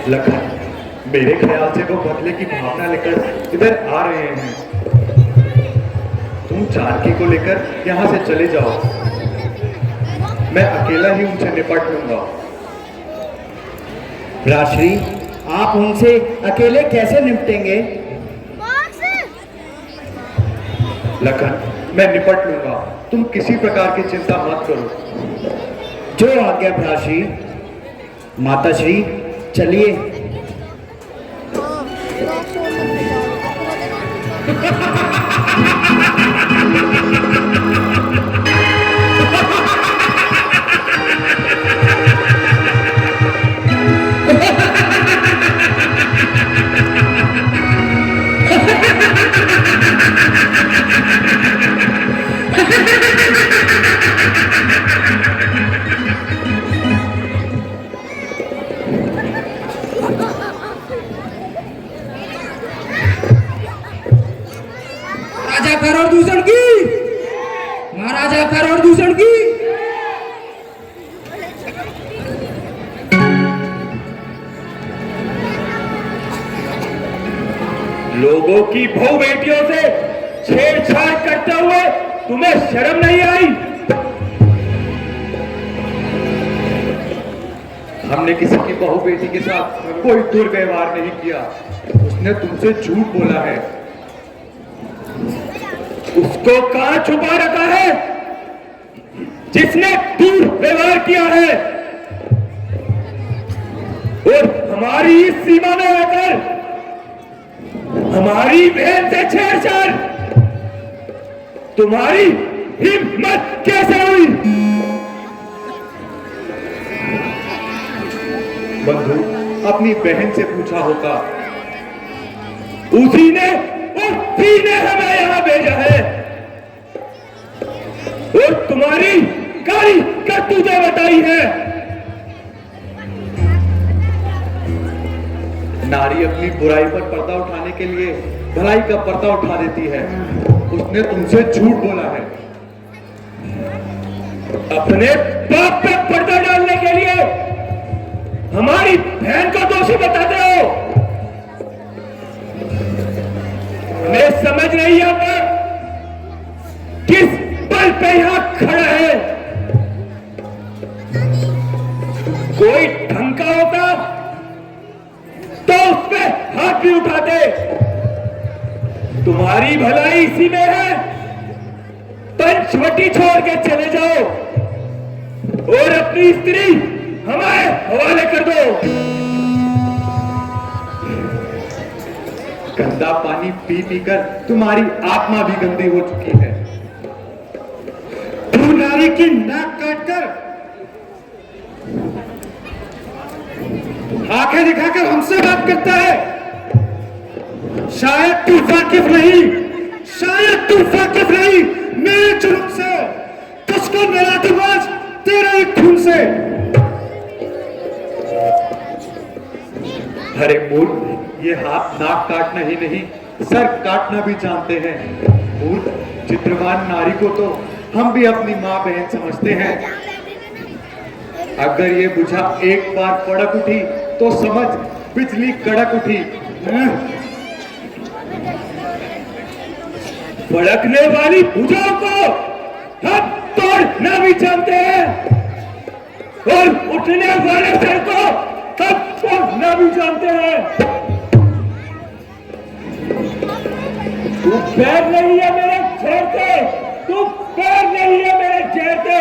लखन, मेरे ख्याल से वो बदले की भावना लेकर इधर आ रहे हैं। तुम जानकी को लेकर यहाँ से चले जाओ, मैं अकेला ही उनसे निपट लूंगा। राजश्री, आप उनसे अकेले कैसे निपटेंगे? लखन, मैं निपट लूंगा, तुम किसी प्रकार की चिंता मत करो। जो आज्ञा भ्राश्री। माताश्री, चलिए। और दूषण की, महाराजा कर और दूषण की। लोगों की बहू बेटियों से छेड़छाड़ करते हुए तुम्हें शर्म नहीं आई? हमने किसी की बहू बेटी के साथ कोई दुर्व्यवहार नहीं किया, उसने तुमसे झूठ बोला है। उसको कहां छुपा रखा है जिसने दुर्व्यवहार किया है? और हमारी इस सीमा में आकर हमारी बहन से छेड़छाड़, तुम्हारी हिम्मत कैसे हुई? बंधु, अपनी बहन से पूछा होगा, उसी ने हमें यहां भेजा है और तुम्हारी काली करतूतें बताई है। नारी अपनी बुराई पर पर्दा उठाने के लिए भलाई का पर्दा उठा देती है। उसने तुमसे झूठ बोला है। अपने बाप पे पर्दा डालने के लिए हमारी बहन को दोषी बताते हो। हमें समझ नहीं आता किस बल पे यहां खड़ा है। कोई ढंग का होता तो उस पे हाथ भी उठाते। तुम्हारी भलाई इसी में है, पंचवटी छोड़ के चले जाओ और अपनी स्त्री हमारे हवाले कर दो। गंदा पानी पी पीकर तुम्हारी आत्मा भी गंदी हो चुकी है। तू नारी की नाक काटकर आंखें दिखाकर हमसे बात करता है। शायद तू वाकिफ नहीं, शायद तू वाकिफ नहीं मेरे जुर्म से। तुझको मिला दूंगा आज तेरे ही खून से। अरे मूर्ख, ये हाथ नाक काटना ही नहीं सर काटना भी जानते हैं। मूर्ख, चित्रवान नारी को तो हम भी अपनी माँ बहन समझते हैं। अगर ये बुझा एक बार कड़क उठी तो समझ बिजली कड़क उठी। फड़कने वाली भुजाओं को हम तोड़ना भी जानते हैं और उठने वाले सर को हम तोड़ना भी जानते हैं। तू पैर नहीं है मेरे छेड़ते, तू पैर नहीं है मेरे छेड़ते,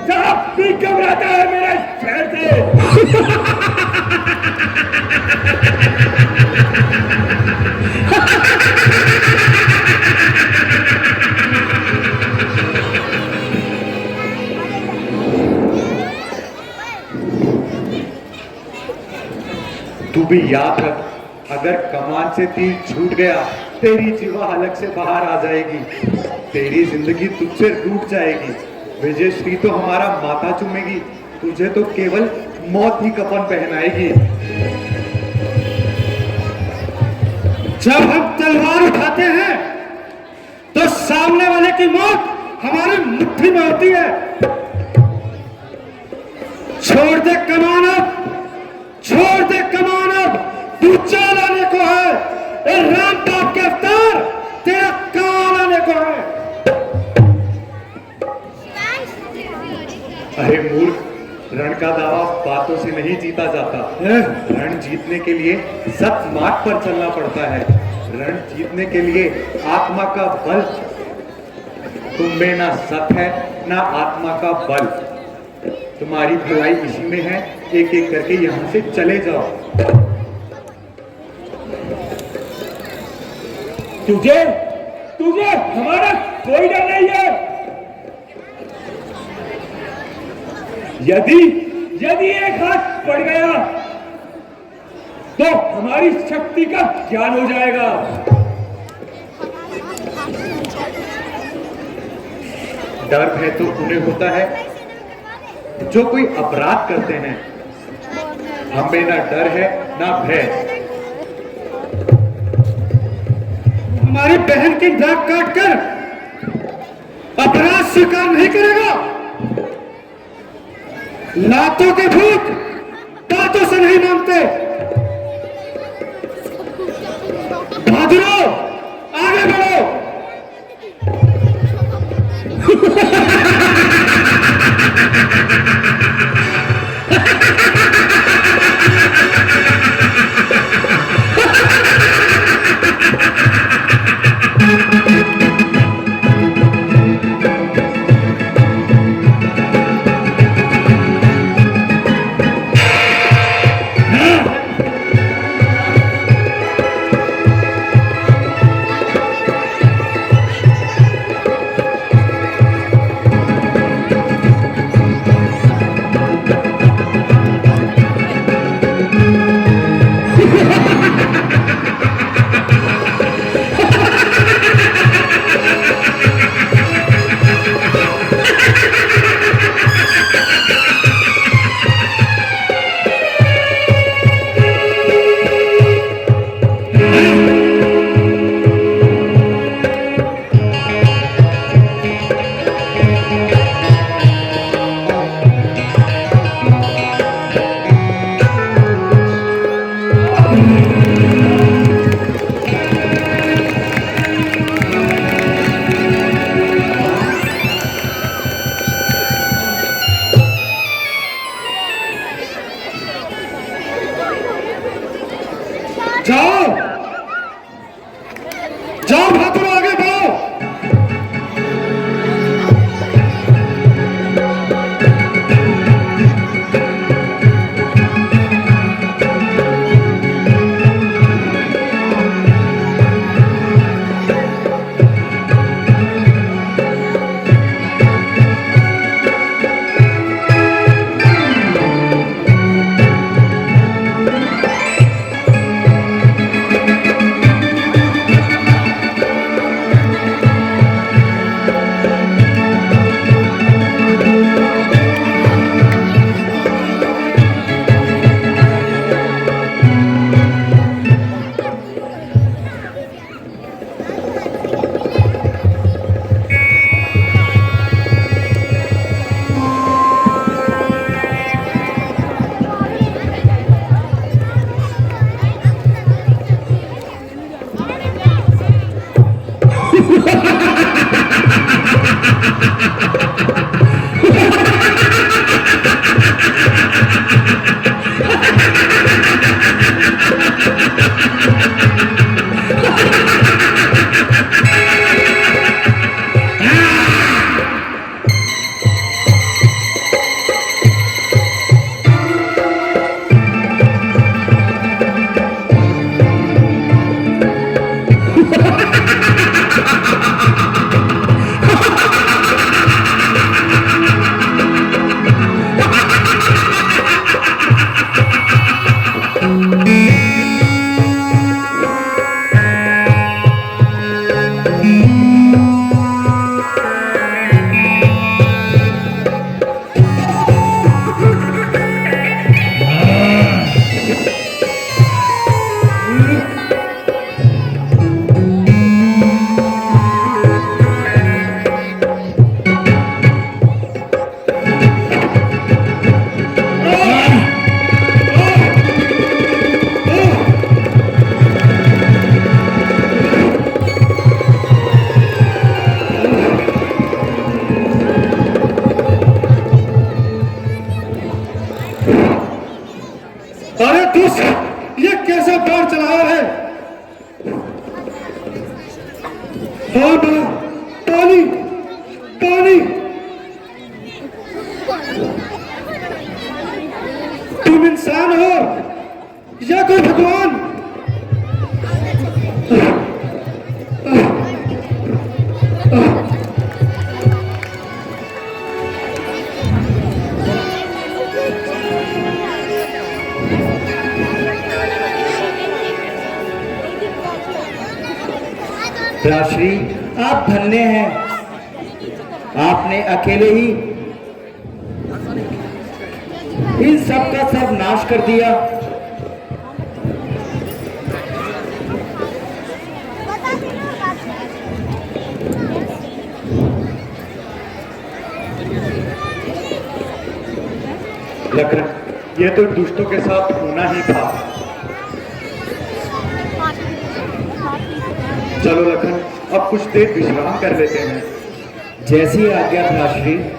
सांप भी घबराता है मेरे छेड़ते। तू भी याद रख, अगर कमान से तीर छूट गया तेरी जीवा हलक से बाहर आ जाएगी, तेरी जिंदगी तुझसे रूठ जाएगी। विजय श्री तो हमारा माथा चूमेगी, तुझे तो केवल मौत ही कफन पहनाएगी। जब हम तलवार उठाते हैं तो सामने वाले की मौत हमारी मुट्ठी में होती है। छोड़ दे कमान अब, छोड़ दे कमान अब। अरे मूर्ख, रण का दावा बातों से नहीं जीता जाता। रण जीतने के लिए सख्त मार्ग पर चलना पड़ता है। रण जीतने के लिए आत्मा का बल। तुम में ना सत है ना आत्मा का बल। तुम्हारी भलाई इसी में है, एक एक करके यहां से चले जाओ। तुझे तुझे हमारा कोई डर नहीं है। यदि यदि एक हाथ पड़ गया तो हमारी शक्ति का ज्ञान हो जाएगा। डर भय तो उन्हें होता है जो कोई अपराध करते हैं। हमें ना डर है ना भय। हमारी बहन की नाक काट कर अपराध स्वीकार नहीं करेगा। लातों के भूत बातों से नहीं मानते। बहादुरों, आगे बढ़ो। जाओ जाओ बहादुरों, आगे बढ़ो। दुष्ट ये कैसा बाढ़ चलाया है? हाँ मां, पानी पानी। तुम इंसान हो या कोई भगवान? राजश्री, आप धन्य हैं। आपने अकेले ही इन सब का सब नाश कर दिया। लखन, ये तो दुष्टों के साथ होना ही था। चलो लखन, अब कुछ देर विश्राम कर लेते हैं। जैसी आज्ञा राजश्री।